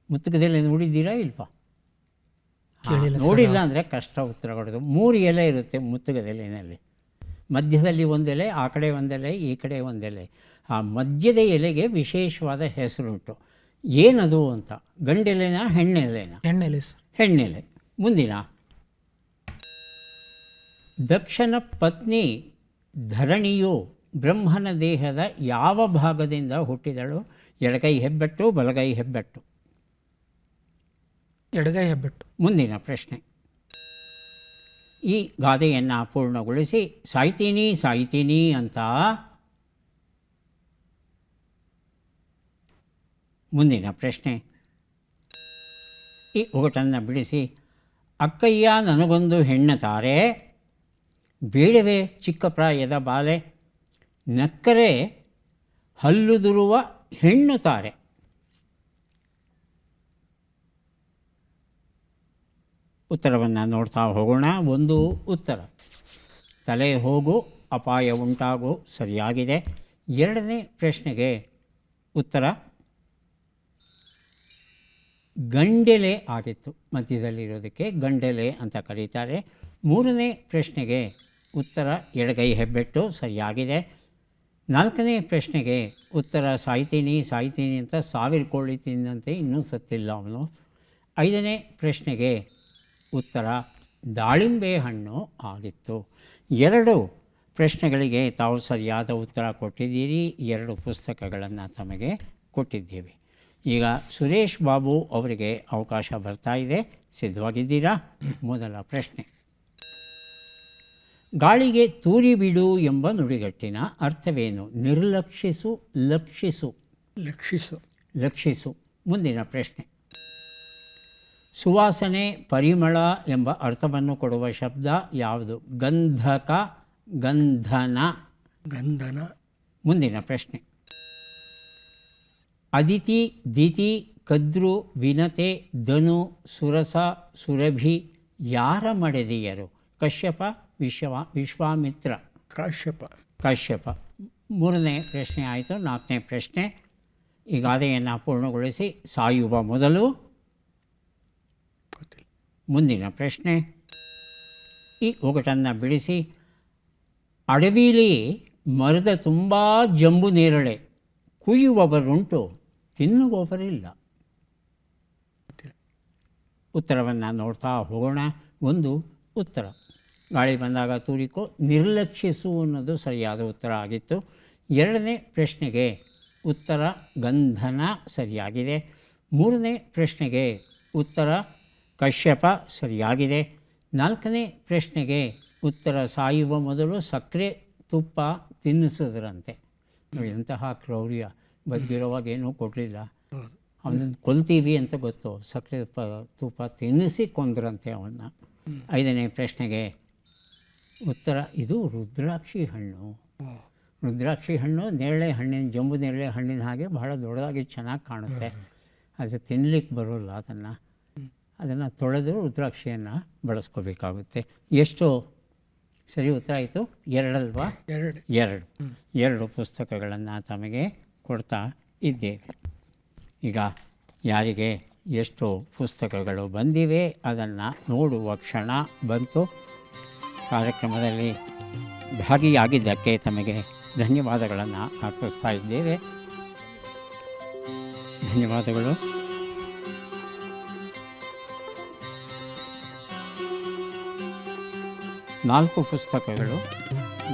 ಮುತ್ತುಗದ ಎಲೆ ನೋಡಿದ್ದೀರಾ ಇಲ್ವಾ? ನೋಡಿಲ್ಲ ಅಂದರೆ ಕಷ್ಟ ಉತ್ತರ ಕೊಡೋದು. 3 ಎಲೆ ಇರುತ್ತೆ ಮುತ್ತುಗದ ಎಲೆಯಲ್ಲಿ. ಮಧ್ಯದಲ್ಲಿ ಒಂದೆಲೆ, ಆ ಕಡೆ ಒಂದೆಲೆ, ಈ ಕಡೆ ಒಂದೆಲೆ. ಆ ಆ ಮಧ್ಯದ ಎಲೆಗೆ ವಿಶೇಷವಾದ ಹೆಸರುಂಟು. ಏನದು ಅಂತ, ಗಂಡೆಲೆನ ಹೆಣ್ಣೆಲೆನ? ಹೆಣ್ಣೆಲೆ ಸರ್. ಹೆಣ್ಣೆಲೆ. ಮುಂದಿನ, ದಕ್ಷನ ಪತ್ನಿ ಧರಣಿಯು ಬ್ರಹ್ಮನ ದೇಹದ ಯಾವ ಭಾಗದಿಂದ ಹುಟ್ಟಿದಳು? ಎಡಗೈ ಹೆಬ್ಬೆಟ್ಟು, ಬಲಗೈ ಹೆಬ್ಬೆಟ್ಟು? ಎಡಗೈ ಹೆಬ್ಬೆಟ್ಟು. ಮುಂದಿನ ಪ್ರಶ್ನೆ, ಈ ಗಾದೆಯನ್ನು ಪೂರ್ಣಗೊಳಿಸಿ ಸಾಯ್ತೀನಿ ಸಾಯ್ತೀನಿ ಅಂತ ಮುಂದಿನ ಪ್ರಶ್ನೆ, ಈ ಒಗಟನ್ನು ಬಿಡಿಸಿ ಅಕ್ಕಯ್ಯ ನನಗೊಂದು ಹೆಣ್ಣು ತಾರೆ, ಬೇಡವೇ ಚಿಕ್ಕ ಪ್ರಾಯದ ಬಾಲೆ, ನಕ್ಕರೆ ಹಲ್ಲುದುರುವ ಹೆಣ್ಣು ತಾರೆ. ಉತ್ತರವನ್ನು ನೋಡ್ತಾ ಹೋಗೋಣ. ಒಂದು ಉತ್ತರ, ತಲೆ ಹೋಗು ಅಪಾಯ ಉಂಟಾಗು, ಸರಿಯಾಗಿದೆ. ಎರಡನೇ ಪ್ರಶ್ನೆಗೆ ಉತ್ತರ ಗಂಡೆಲೆ ಆಗಿತ್ತು. ಮಧ್ಯದಲ್ಲಿರೋದಕ್ಕೆ ಗಂಡೆಲೆ ಅಂತ ಕರೀತಾರೆ. ಮೂರನೇ ಪ್ರಶ್ನೆಗೆ ಉತ್ತರ ಎಡಗೈ ಹೆಬ್ಬೆಟ್ಟು, ಸರಿಯಾಗಿದೆ. ನಾಲ್ಕನೇ ಪ್ರಶ್ನೆಗೆ ಉತ್ತರ ಸಾಯ್ತೀನಿ ಸಾಯ್ತೀನಿ ಅಂತ 1000 ಕೋಳಿ ತಿಂದಂತೆ ಇನ್ನೂ ಸತ್ತಿಲ್ಲ ಅವನು. ಐದನೇ ಪ್ರಶ್ನೆಗೆ ಉತ್ತರ ದಾಳಿಂಬೆ ಹಣ್ಣು ಆಗಿತ್ತು. 2 ಪ್ರಶ್ನೆಗಳಿಗೆ ತಾವು ಸರಿಯಾದ ಉತ್ತರ ಕೊಟ್ಟಿದ್ದೀರಿ. 2 ಪುಸ್ತಕಗಳನ್ನು ತಮಗೆ ಕೊಟ್ಟಿದ್ದೇವೆ. ಈಗ ಸುರೇಶ್ ಬಾಬು ಅವರಿಗೆ ಅವಕಾಶ ಬರ್ತಾ ಇದೆ. ಸಿದ್ಧವಾಗಿದ್ದೀರಾ? ಮೊದಲ ಪ್ರಶ್ನೆ, ಗಾಳಿಗೆ ತೂರಿ ಬಿಡು ಎಂಬ ನುಡಿಗಟ್ಟಿನ ಅರ್ಥವೇನು? ನಿರ್ಲಕ್ಷಿಸು, ಲಕ್ಷಿಸು? ಲಕ್ಷಿಸು. ಲಕ್ಷಿಸು. ಮುಂದಿನ ಪ್ರಶ್ನೆ, ಸುವಾಸನೆ, ಪರಿಮಳ ಎಂಬ ಅರ್ಥವನ್ನು ಕೊಡುವ ಶಬ್ದ ಯಾವುದು? ಗಂಧಕ, ಗಂಧನ? ಗಂಧನ. ಮುಂದಿನ ಪ್ರಶ್ನೆ, ಅದಿತಿ, ದಿತಿ, ಕದ್ರು, ವಿನತೆ, ಧನು, ಸುರಸ, ಸುರಭಿ ಯಾರ ಮಡದಿಯರು? ಕಶ್ಯಪ, ವಿಶ್ವಾಮಿತ್ರ? ಕಾಶ್ಯಪ. ಕಾಶ್ಯಪ. ಮೂರನೇ ಪ್ರಶ್ನೆ ಆಯಿತು. ನಾಲ್ಕನೇ ಪ್ರಶ್ನೆ, ಈ ಗಾದೆಯನ್ನು ಪೂರ್ಣಗೊಳಿಸಿ ಸಾಯುವ ಮೊದಲು? ಮುಂದಿನ ಪ್ರಶ್ನೆ, ಈ ಒಗಟನ್ನು ಬಿಡಿಸಿ ಅಡವಿಲಿ ಮರದ ತುಂಬ ಜಂಬು ನೇರಳೆ, ಕುಯ್ಯುವವರುಂಟು ತಿನ್ನುವವರಿಲ್ಲ. ಉತ್ತರವನ್ನು ನೋಡ್ತಾ ಹೋಗೋಣ. ಒಂದು ಉತ್ತರ, ಗಾಳಿ ಬಂದಾಗ ತೂರಿಕೋ, ನಿರ್ಲಕ್ಷಿಸು ಅನ್ನೋದು ಸರಿಯಾದ ಉತ್ತರ ಆಗಿತ್ತು. ಎರಡನೇ ಪ್ರಶ್ನೆಗೆ ಉತ್ತರ ಗಂಧನ, ಸರಿಯಾಗಿದೆ. ಮೂರನೇ ಪ್ರಶ್ನೆಗೆ ಉತ್ತರ ಕಶ್ಯಪ, ಸರಿಯಾಗಿದೆ. ನಾಲ್ಕನೇ ಪ್ರಶ್ನೆಗೆ ಉತ್ತರ ಸಾಯುವ ಮೊದಲು ಸಕ್ಕರೆ ತುಪ್ಪ ತಿನ್ನಿಸಿದ್ರಂತೆ. ನೋಡಿ ಎಂತಹ ಕ್ರೌರ್ಯ, ಬದುಕಿರೋವಾಗ ಏನೂ ಕೊಡಲಿಲ್ಲ, ಅವನನ್ನು ಕೊಲ್ತೀವಿ ಅಂತ ಗೊತ್ತು, ಸಕ್ಕರೆ ತುಪ್ಪ ತಿನ್ನಿಸಿ ಕೊಂದ್ರಂತೆ ಅವನ್ನ. ಐದನೇ ಪ್ರಶ್ನೆಗೆ ಉತ್ತರ ಇದು ರುದ್ರಾಕ್ಷಿ ಹಣ್ಣು. ರುದ್ರಾಕ್ಷಿ ಹಣ್ಣು ನೇರಳೆ ಹಣ್ಣಿನ, ಜಂಬು ನೇರಳೆ ಹಣ್ಣಿನ ಹಾಗೆ ಬಹಳ ದೊಡ್ಡದಾಗಿ ಚೆನ್ನಾಗಿ ಕಾಣುತ್ತೆ. ಅದು ತಿನ್ನಲಿಕ್ಕೆ ಬರೋಲ್ಲ, ಅದನ್ನು ತೊಳೆದು ರುದ್ರಾಕ್ಷಿಯನ್ನು ಬಳಸ್ಕೋಬೇಕಾಗುತ್ತೆ. ಎಷ್ಟು ಸರಿ ಉತ್ತರ ಆಯಿತು? 2 ಅಲ್ವಾ? 2 ಪುಸ್ತಕಗಳನ್ನು ತಮಗೆ ಕೊಡ್ತಾ ಇದ್ದೇವೆ. ಈಗ ಯಾರಿಗೆ ಎಷ್ಟು ಪುಸ್ತಕಗಳು ಬಂದಿವೆ ಅದನ್ನು ನೋಡುವ ಕ್ಷಣ ಬಂತು. ಕಾರ್ಯಕ್ರಮದಲ್ಲಿ ಭಾಗಿಯಾಗಿದ್ದಕ್ಕೆ ತಮಗೆ ಧನ್ಯವಾದಗಳನ್ನು ಅರ್ಪಿಸ್ತಾ ಇದ್ದೇವೆ. ಧನ್ಯವಾದಗಳು. ನಾಲ್ಕು ಪುಸ್ತಕಗಳು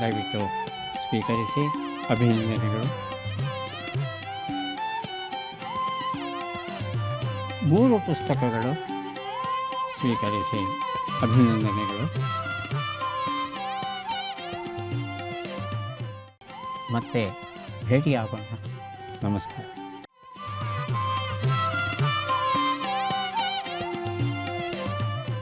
ದಯವಿಟ್ಟು ಸ್ವೀಕರಿಸಿ. ಅಭಿನಂದನೆಗಳು. 3 ಪುಸ್ತಕಗಳು ಸ್ವೀಕರಿಸಿ. ಅಭಿನಂದನೆಗಳು. ಮತ್ತೆ ಭೇಟಿಯಾಗೋಣ. ನಮಸ್ಕಾರ.